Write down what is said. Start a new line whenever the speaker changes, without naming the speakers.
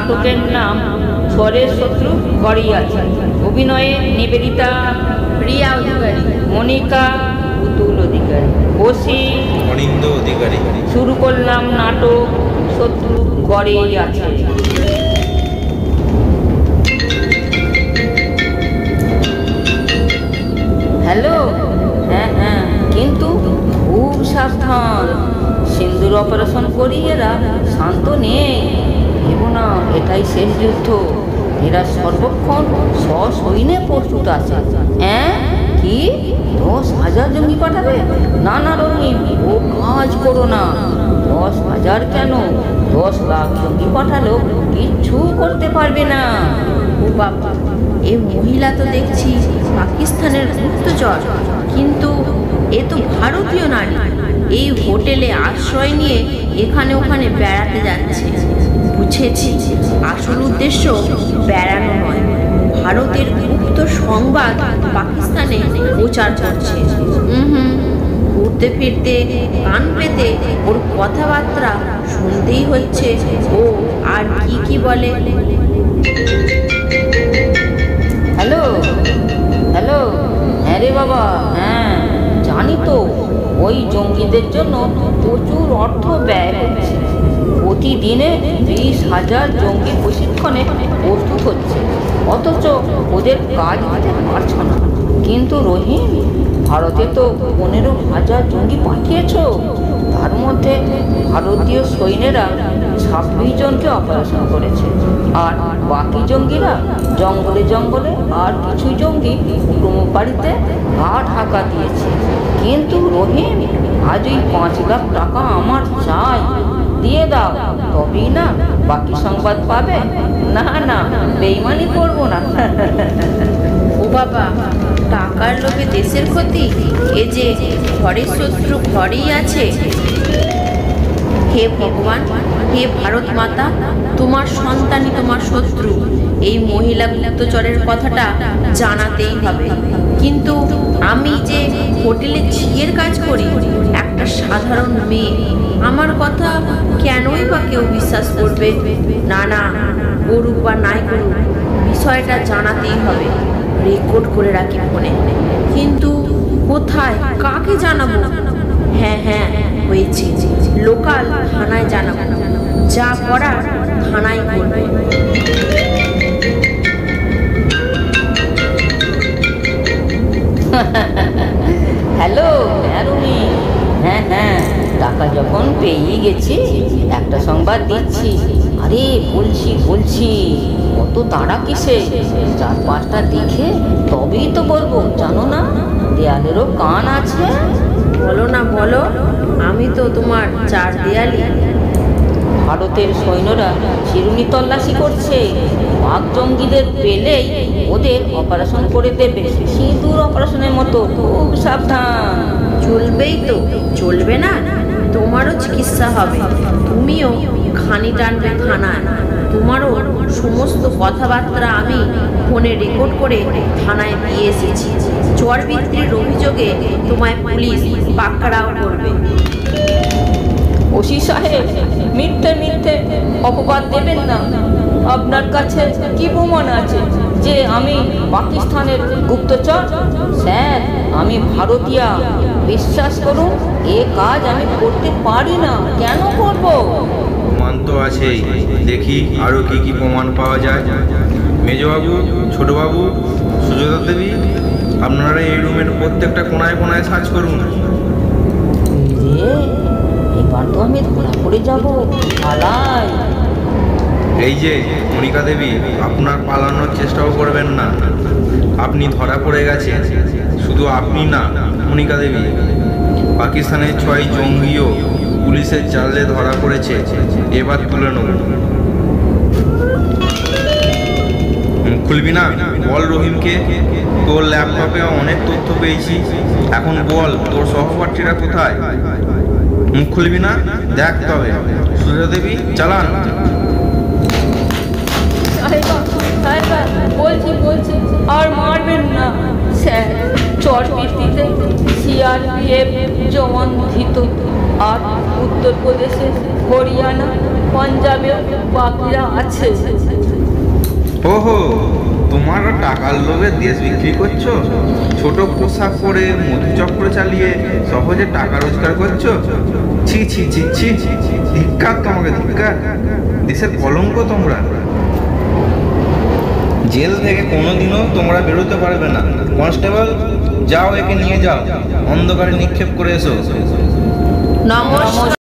নাটকের নাম স্বরের শত্রু ঘরেই আছে। অভিনয়ে নিবেদিতা,
প্রিয়া অধিকারী,
মনিকা, পুতুল অধিকারী, বসি,
অনিন্দ অধিকারী।
শুরু করলাম নাটক শত্রু ঘরেই আছে। হ্যালো, হ্যাঁ হ্যাঁ, কিন্তু খুব সাবধান। সিন্দুর অপারেশন করি এরা শান্ত নেই। ভেবো না এটাই শেষ যুদ্ধ। এরা সর্বক্ষণ সসৈন্যে প্রস্তুত আছে। হ্যাঁ, কি 10,000 জঙ্গি পাঠাবে? না না রহিম, ও কাজ করো না। 10,000 কেন, 10 লাখ জঙ্গি পাঠালেও কিচ্ছু করতে পারবে না।
ও বাবা, এ মহিলা তো দেখছি পাকিস্তানের গুপ্তচর, কিন্তু এ তো ভারতীয় নারী। এই হোটেলে আশ্রয় নিয়ে এখানে ওখানে বেড়াতে যাচ্ছে। বুঝেছি, আসল উদ্দেশ্য বেড়ানো নয়, ভারতের গুপ্ত সংবাদ পাকিস্তানে প্রচার করছে। ঘুরতে ফিরতে কান পেতে ওর কথাবার্তা শুনতেই হচ্ছে ও আর কি বলে।
হ্যালো হ্যালো, হ্যাঁ রে বাবা, হ্যাঁ জানি তো। ওই জঙ্গিদের জন্য প্রচুর অর্থ ব্যয় হচ্ছে। প্রতিদিনে 20,000 জঙ্গি প্রশিক্ষণে প্রস্তুত হচ্ছে, অথচ ওদের কাজ দিতে পারছো না। কিন্তু রহিম, ভারতে তো 15,000 জঙ্গি পাঠিয়েছ। তার মধ্যে ভারতীয় সৈন্যরা 26 জনকে অপারেশন করেছে, আর বাকি জঙ্গিরা জঙ্গলে জঙ্গলে আর কিছু জঙ্গি বাড়িতে গা ঢাকা দিয়েছে। কিন্তু রহিম, আজ ওই 5 লাখ টাকা আমার চাই। দিয়ে দাও, তবেই না বাকি সংবাদ পাবে। না না, বেইমানি করবো না।
ও বাবা, টাকার লোভে দেশের ক্ষতি? এ যে ঘরের শত্রু ঘরেই আছে। হে ভগবান, হে ভারত মাতা, তোমার সন্তানই তোমার শত্রু। এই মহিলা গুপ্তচরের কথাটা জানাতেই হবে। কিন্তু আমি যে হোটেলে ঝিয়ের কাজ করি, একটা সাধারণ মেয়ে, আমার কথা কেনই বা কেউ বিশ্বাস করবে? না না, করুক বা নাই করুক, বিষয়টা জানাতেই হবে। রেকর্ড করে রাখি ফোনে। কিন্তু কোথায়, কাকে জানাবো? হ্যাঁ হ্যাঁ, হয়েছে, লোকাল থানায় জানাবো। যা করার থানায় করবে।
হ্যালো রুমি, হ্যাঁ হ্যাঁ, টাকা যখন পেয়েই গেছি, একটা সংবাদ দিচ্ছি। আরে বলছি কত তাড়া কিসে? 4-5টা দেখে তবেই তো বলবো, জানো না দেয়ালেরও কান আছে।
বলো না বলো, আমি তো তোমার 4 দেয়ালি।
ভারতের সৈন্যরা চিরুনি তল্লাশি করছে। বাঘ জঙ্গিদের পেলেই ওদের অপারেশন করে দেবে। সিঁদুর অপারেশনের মতো, খুব সাবধান।
চলবেই তো, চলবে না? তোমারও চিকিৎসা হবে, তুমিও খানি টানবে থানায়। তোমারও সমস্ত কথাবার্তা আমি ফোনে রেকর্ড করে থানায় দিয়ে এসেছি। চর বিক্রির অভিযোগে তোমায় পুলিশ পাকড়াও করবে।
ওসি সাহেব, মিথ্যে অপবাদ দেবেন না। আপনার কাছে কি প্রমাণ আছে যে আমি পাকিস্তানের গুপ্তচর? স্যার, আমি ভারতীয়। বিশ্বাস করুন, এ কাজ আমি করতে পারি না। কেন করব?
প্রমাণ তো আছেই, দেখি আরো কি প্রমাণ পাওয়া যায়। মেজবাবু, ছোটবাবু, সুজাতা দেবী, আপনারা এই রুমের প্রত্যেকটা কোনায় কোনায় সার্চ করুন।
এবার তো আমি ধরা পড়ে যাবো। পালাই।
এই যে মনিকা দেবী, আপনার পালানোর চেষ্টাও করবেন না। আপনি ধরা পড়ে গেছেন। শুধু আপনি না, মনিকা দেবী, পাকিস্তানের 6 জঙ্গিও পুলিশের জালে ধরা পড়েছে। এবার তুলে নেব। খুলবি না? বল রহিমকে, তোর ল্যাপটপে অনেক তথ্য পেয়েছি। এখন বল, তোর সহপাঠীরা কোথায়? মুখ খুলবি না? দেখ তবে। সুজাতা দেবী, চালান।
বলছি আর মারবেন না স্যার। চর ভিত্তিতে সিআরপিএফ জওয়ান ধৃত। আর উত্তরপ্রদেশে, হরিয়ানা, পাঞ্জাবেও বাকিরা আছে।
ওহো, তোমরা টাকার লোভে দেশ বিক্রি করছো? ছোট পোশাক পরে মধুচক্র চালিয়ে সহজে টাকা রোজগার করছো? ছি ছি ছি ছি, ধিক্কার তোমাকে, ধিক্কার! দেশের কলঙ্ক তোমরা। জেল থেকে কোনোদিনও তোমরা বেরোতে পারবে না। কনস্টেবল, যাও একে নিয়ে যাও, অন্ধকারে নিক্ষেপ করে এসো।
নমস্কার।